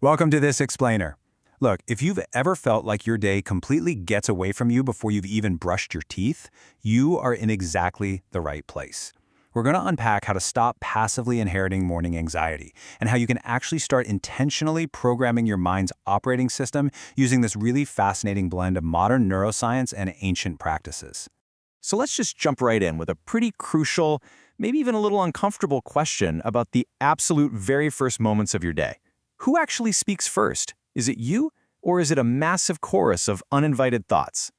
Welcome to this explainer. Look, if you've ever felt like your day completely gets away from you before you've even brushed your teeth, you are in exactly the right place. We're going to unpack how to stop passively inheriting morning anxiety and how you can actually start intentionally programming your mind's operating system using this really fascinating blend of modern neuroscience and ancient practices. So let's just jump right in with a pretty crucial, maybe even a little uncomfortable question about the absolute very first moments of your day. Who actually speaks first? Is it you, or is it a massive chorus of uninvited thoughts?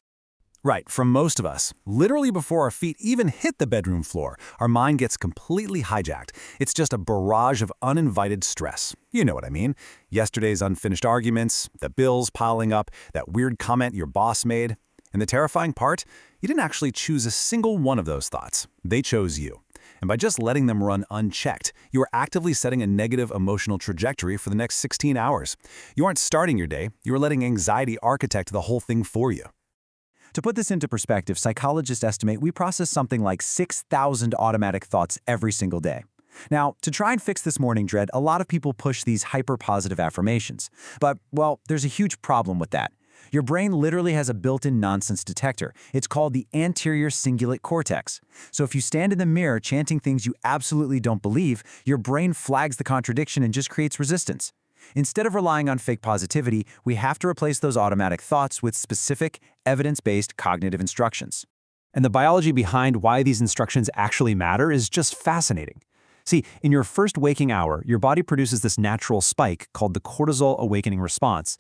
Right, from most of us, literally before our feet even hit the bedroom floor, our mind gets completely hijacked. It's just a barrage of uninvited stress. You know what I mean. Yesterday's unfinished arguments, the bills piling up, that weird comment your boss made. And the terrifying part? You didn't actually choose a single one of those thoughts. They chose you. And by just letting them run unchecked, you are actively setting a negative emotional trajectory for the next 16 hours. You aren't starting your day, you are letting anxiety architect the whole thing for you. To put this into perspective, psychologists estimate we process something like 6,000 automatic thoughts every single day. Now, to try and fix this morning dread, a lot of people push these hyper-positive affirmations. But, well, there's a huge problem with that. Your brain literally has a built-in nonsense detector. It's called the anterior cingulate cortex. So if you stand in the mirror chanting things you absolutely don't believe, your brain flags the contradiction and just creates resistance. Instead of relying on fake positivity, we have to replace those automatic thoughts with specific, evidence-based cognitive instructions. And the biology behind why these instructions actually matter is just fascinating. See, in your first waking hour, your body produces this natural spike called the Cortisol Awakening Response.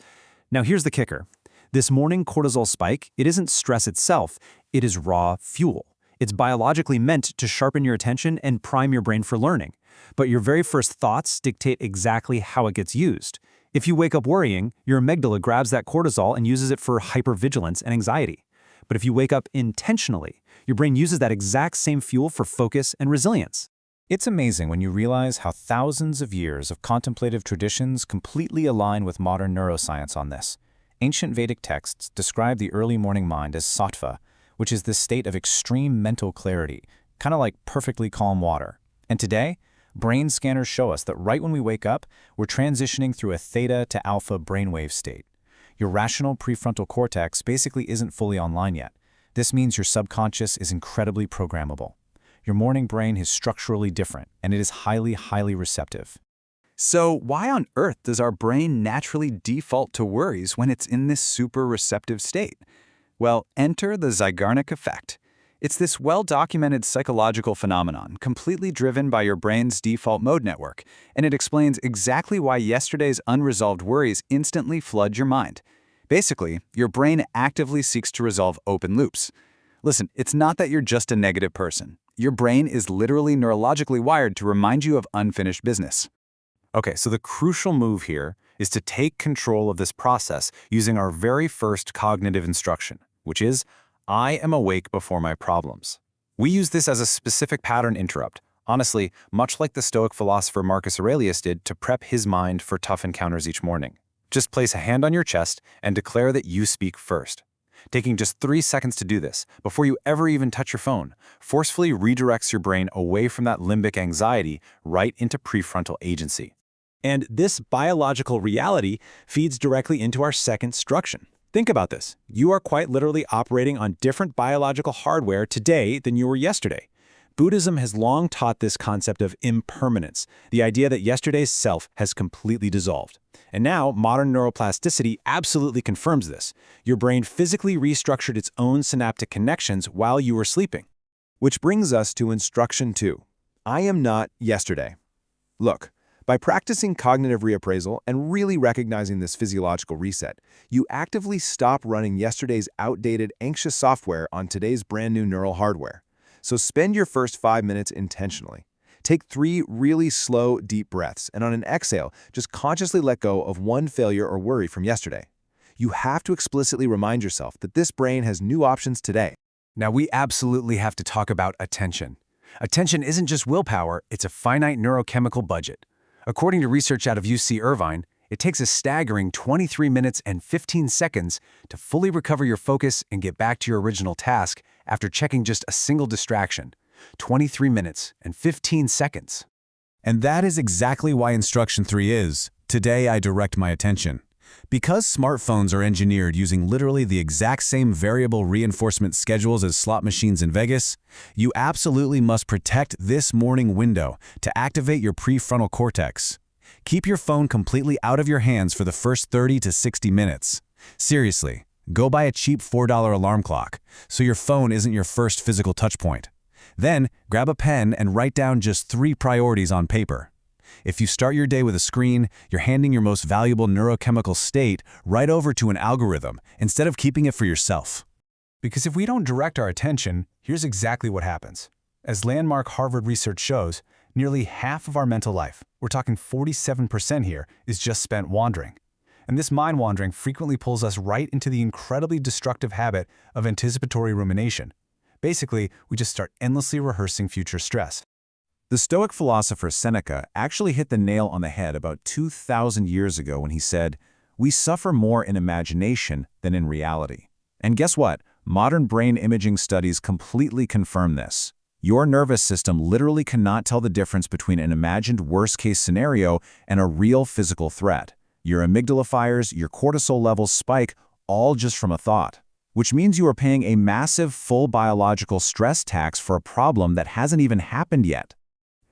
Now here's the kicker. This morning cortisol spike, it isn't stress itself, it is raw fuel. It's biologically meant to sharpen your attention and prime your brain for learning. But your very first thoughts dictate exactly how it gets used. If you wake up worrying, your amygdala grabs that cortisol and uses it for hypervigilance and anxiety. But if you wake up intentionally, your brain uses that exact same fuel for focus and resilience. It's amazing when you realize how thousands of years of contemplative traditions completely align with modern neuroscience on this. Ancient Vedic texts describe the early morning mind as sattva, which is this state of extreme mental clarity, kind of like perfectly calm water. And today, brain scanners show us that right when we wake up, we're transitioning through a theta to alpha brainwave state. Your rational prefrontal cortex basically isn't fully online yet. This means your subconscious is incredibly programmable. Your morning brain is structurally different, and it is highly receptive. So why on earth does our brain naturally default to worries when it's in this super receptive state? Well, enter the Zeigarnik effect. It's this well-documented psychological phenomenon completely driven by your brain's default mode network, and it explains exactly why yesterday's unresolved worries instantly flood your mind. Basically, your brain actively seeks to resolve open loops. Listen, it's not that you're just a negative person. Your brain is literally neurologically wired to remind you of unfinished business. Okay, so the crucial move here is to take control of this process using our very first cognitive instruction, which is, I am awake before my problems. We use this as a specific pattern interrupt, honestly, much like the Stoic philosopher Marcus Aurelius did to prep his mind for tough encounters each morning. Just place a hand on your chest and declare that you speak first. Taking just 3 seconds to do this, before you ever even touch your phone, forcefully redirects your brain away from that limbic anxiety right into prefrontal agency. And this biological reality feeds directly into our second instruction. Think about this. You are quite literally operating on different biological hardware today than you were yesterday. Buddhism has long taught this concept of impermanence, the idea that yesterday's self has completely dissolved. And now, modern neuroplasticity absolutely confirms this. Your brain physically restructured its own synaptic connections while you were sleeping. Which brings us to instruction 2. I am not yesterday. Look, by practicing cognitive reappraisal and really recognizing this physiological reset, you actively stop running yesterday's outdated, anxious software on today's brand new neural hardware. So spend your first 5 minutes intentionally. Take 3 really slow, deep breaths, and on an exhale, just consciously let go of one failure or worry from yesterday. You have to explicitly remind yourself that this brain has new options today. Now, we absolutely have to talk about attention. Attention isn't just willpower, it's a finite neurochemical budget. According to research out of UC Irvine, it takes a staggering 23 minutes and 15 seconds to fully recover your focus and get back to your original task after checking just a single distraction. 23 minutes and 15 seconds. And that is exactly why Instruction 3 is, today I direct my attention. Because smartphones are engineered using literally the exact same variable reinforcement schedules as slot machines in Vegas, you absolutely must protect this morning window to activate your prefrontal cortex. Keep your phone completely out of your hands for the first 30 to 60 minutes. Seriously, go buy a cheap $4 alarm clock so your phone isn't your first physical touchpoint. Then, grab a pen and write down just 3 priorities on paper. If you start your day with a screen, you're handing your most valuable neurochemical state right over to an algorithm instead of keeping it for yourself. Because if we don't direct our attention, here's exactly what happens. As landmark Harvard research shows, nearly half of our mental life, we're talking 47% here, is just spent wandering. And this mind wandering frequently pulls us right into the incredibly destructive habit of anticipatory rumination. Basically, we just start endlessly rehearsing future stress. The Stoic philosopher Seneca actually hit the nail on the head about 2,000 years ago when he said, "We suffer more in imagination than in reality." And guess what? Modern brain imaging studies completely confirm this. Your nervous system literally cannot tell the difference between an imagined worst-case scenario and a real physical threat. Your amygdala fires, your cortisol levels spike, all just from a thought. Which means you are paying a massive full biological stress tax for a problem that hasn't even happened yet.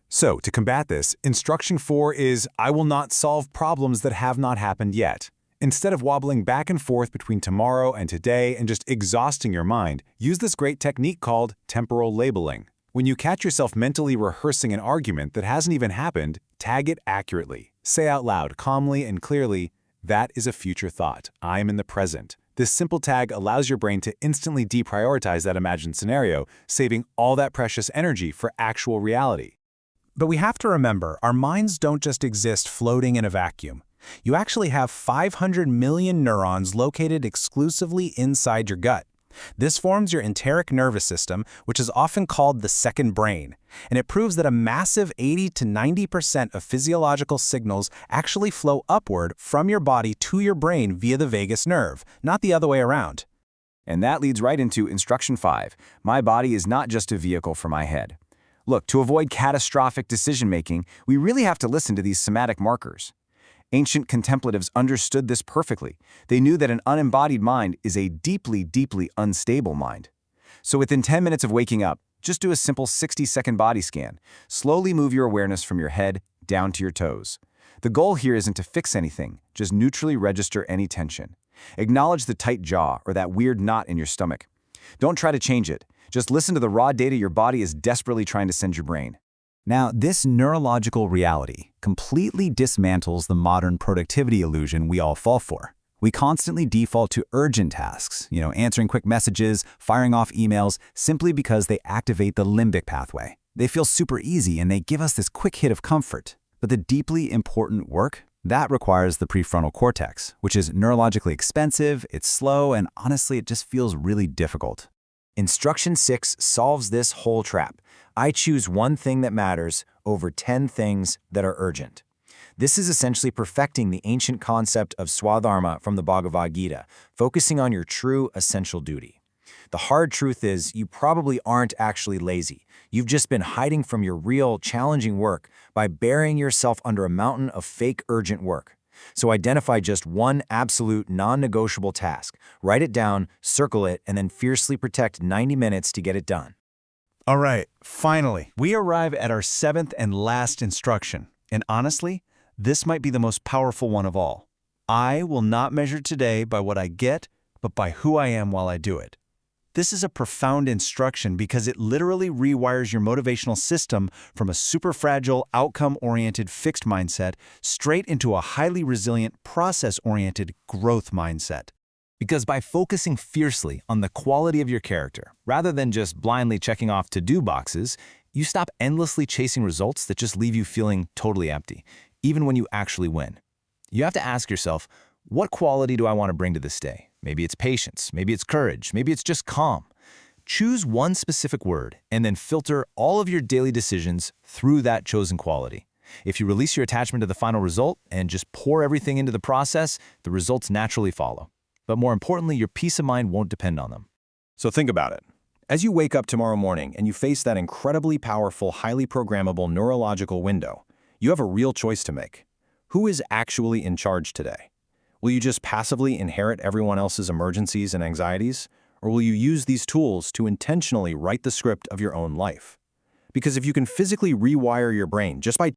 So, to combat this, Instruction 4 is, I will not solve problems that have not happened yet. Instead of wobbling back and forth between tomorrow and today and just exhausting your mind, use this great technique called temporal labeling. When you catch yourself mentally rehearsing an argument that hasn't even happened, tag it accurately. Say out loud, calmly and clearly, that is a future thought. I am in the present. This simple tag allows your brain to instantly deprioritize that imagined scenario, saving all that precious energy for actual reality. But we have to remember, our minds don't just exist floating in a vacuum. You actually have 500 million neurons located exclusively inside your gut. This forms your enteric nervous system, which is often called the second brain, and it proves that a massive 80 to 90% of physiological signals actually flow upward from your body to your brain via the vagus nerve, not the other way around. And that leads right into Instruction 5. My body is not just a vehicle for my head. Look, to avoid catastrophic decision-making, we really have to listen to these somatic markers. Ancient contemplatives understood this perfectly. They knew that an unembodied mind is a deeply, deeply unstable mind. So within 10 minutes of waking up, just do a simple 60-second body scan. Slowly move your awareness from your head down to your toes. The goal here isn't to fix anything, just neutrally register any tension. Acknowledge the tight jaw or that weird knot in your stomach. Don't try to change it. Just listen to the raw data your body is desperately trying to send your brain. Now, this neurological reality completely dismantles the modern productivity illusion we all fall for. We constantly default to urgent tasks, answering quick messages, firing off emails, simply because they activate the limbic pathway. They feel super easy and they give us this quick hit of comfort. But the deeply important work, that requires the prefrontal cortex, which is neurologically expensive, it's slow, and honestly, it just feels really difficult. Instruction 6 solves this whole trap. I choose one thing that matters over 10 things that are urgent. This is essentially perfecting the ancient concept of swadharma from the Bhagavad Gita, focusing on your true essential duty. The hard truth is you probably aren't actually lazy. You've just been hiding from your real, challenging work by burying yourself under a mountain of fake urgent work. So identify just one absolute non-negotiable task, write it down, circle it, and then fiercely protect 90 minutes to get it done. All right, finally, we arrive at our 7th and last instruction. And honestly, this might be the most powerful one of all. I will not measure today by what I get, but by who I am while I do it. This is a profound instruction because it literally rewires your motivational system from a super fragile, outcome-oriented fixed mindset straight into a highly resilient, process-oriented growth mindset. Because by focusing fiercely on the quality of your character, rather than just blindly checking off to-do boxes, you stop endlessly chasing results that just leave you feeling totally empty, even when you actually win. You have to ask yourself, what quality do I want to bring to this day? Maybe it's patience, maybe it's courage, maybe it's just calm. Choose one specific word and then filter all of your daily decisions through that chosen quality. If you release your attachment to the final result and just pour everything into the process, the results naturally follow. But more importantly, your peace of mind won't depend on them. So think about it. As you wake up tomorrow morning and you face that incredibly powerful, highly programmable neurological window, You have a real choice to make. Who is actually in charge today? Will you just passively inherit everyone else's emergencies and anxieties? Or will you use these tools to intentionally write the script of your own life? Because if you can physically rewire your brain just by